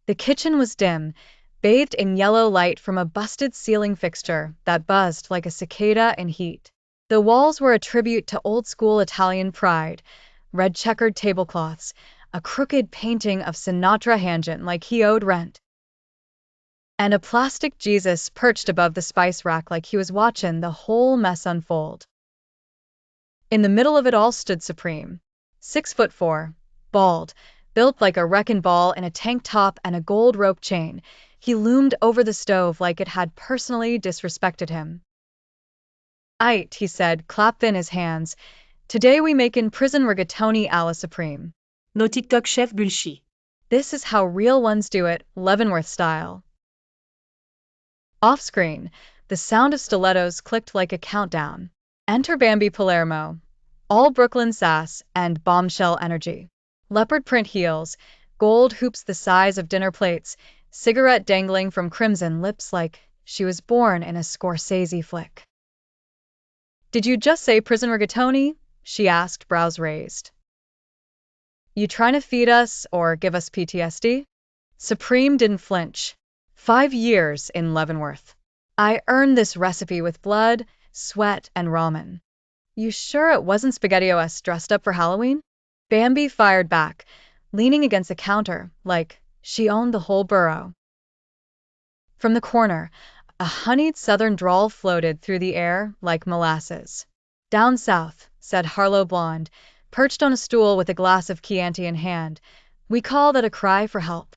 The kitchen was dim, bathed in yellow light from a busted ceiling fixture that buzzed like a cicada in heat. The walls were a tribute to old-school Italian pride, red checkered tablecloths, a crooked painting of Sinatra hanging like he owed rent, and a plastic Jesus perched above the spice rack like he was watching the whole mess unfold. In the middle of it all stood Supreme, 6'4", bald, built like a wrecking ball in a tank top and a gold rope chain. He loomed over the stove like it had personally disrespected him. "Aight," he said, clapping his hands. "Today we makin' prison rigatoni alla Supreme. No TikTok chef bullshit. This is how real ones do it, Leavenworth style." Off-screen, the sound of stilettos clicked like a countdown. Enter Bambi Palermo. All Brooklyn sass and bombshell energy. Leopard print heels, gold hoops the size of dinner plates, cigarette dangling from crimson lips like she was born in a Scorsese flick. "Did you just say prison rigatoni?" she asked, brows raised. "You trying to feed us or give us PTSD?" Supreme didn't flinch. 5 years in Leavenworth. "I earned this recipe with blood, sweat, and ramen." "You sure it wasn't SpaghettiOs dressed up for Halloween?" Bambi fired back, leaning against the counter like she owned the whole borough. From the corner, a honeyed southern drawl floated through the air like molasses. "Down south," said Harlow Blonde, perched on a stool with a glass of Chianti in hand, "we call that a cry for help."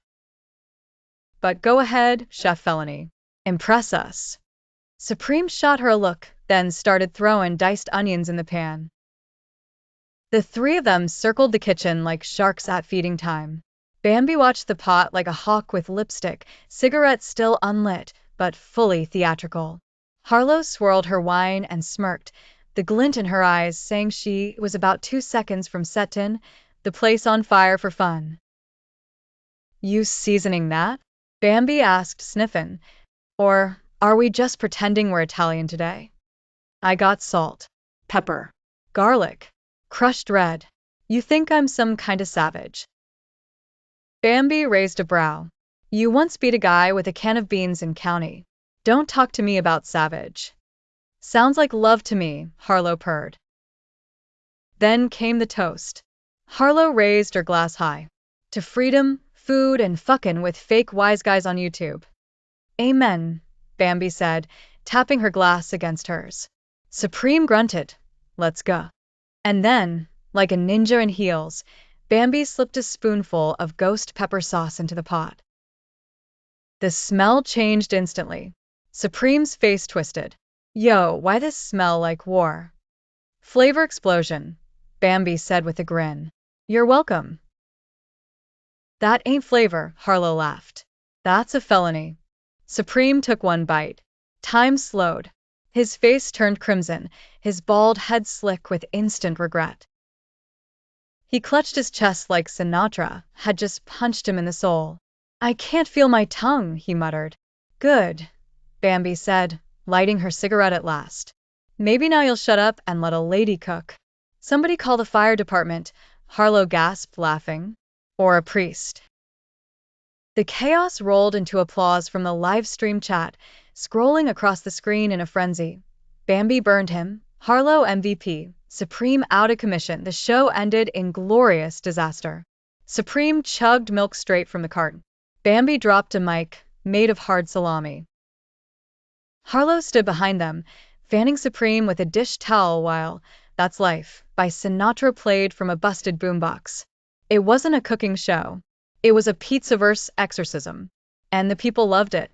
"But go ahead, Chef Felony. Impress us." Supreme shot her a look, then started throwing diced onions in the pan. The three of them circled the kitchen like sharks at feeding time. Bambi watched the pot like a hawk with lipstick, cigarette still unlit, but fully theatrical. Harlow swirled her wine and smirked, the glint in her eyes saying she was about 2 seconds from setting the place on fire for fun. "You seasoning that?" Bambi asked, sniffing. "Or are we just pretending we're Italian today?" "I got salt, Pepper. garlic, crushed red. You think I'm some kind of savage?" Bambi raised a brow. "You once beat a guy with a can of beans in county. Don't talk to me about savage." "Sounds like love to me," Harlow purred. Then came the toast. Harlow raised her glass high. "To freedom, food, and fucking with fake wise guys on YouTube." "Amen," Bambi said, tapping her glass against hers. Supreme grunted. "Let's go." And then, like a ninja in heels, Bambi slipped a spoonful of ghost pepper sauce into the pot. The smell changed instantly. Supreme's face twisted. "Yo, why this smell like war?" "Flavor explosion," Bambi said with a grin. "You're welcome." "That ain't flavor," Harlow laughed. "That's a felony." Supreme took one bite. Time slowed. His face turned crimson, his bald head slick with instant regret. He clutched his chest like Sinatra had just punched him in the soul. "I can't feel my tongue," he muttered. "Good," Bambi said, lighting her cigarette at last. "Maybe now you'll shut up and let a lady cook." "Somebody call the fire department," Harlow gasped, laughing. "Or a priest." The chaos rolled into applause from the live stream chat, scrolling across the screen in a frenzy. Bambi burned him, Harlow MVP, Supreme out of commission. The show ended in glorious disaster. Supreme chugged milk straight from the carton. Bambi dropped a mic, made of hard salami. Harlow stood behind them, fanning Supreme with a dish towel while "That's Life" by Sinatra played from a busted boombox. It wasn't a cooking show. It was a pizzaverse exorcism. And the people loved it.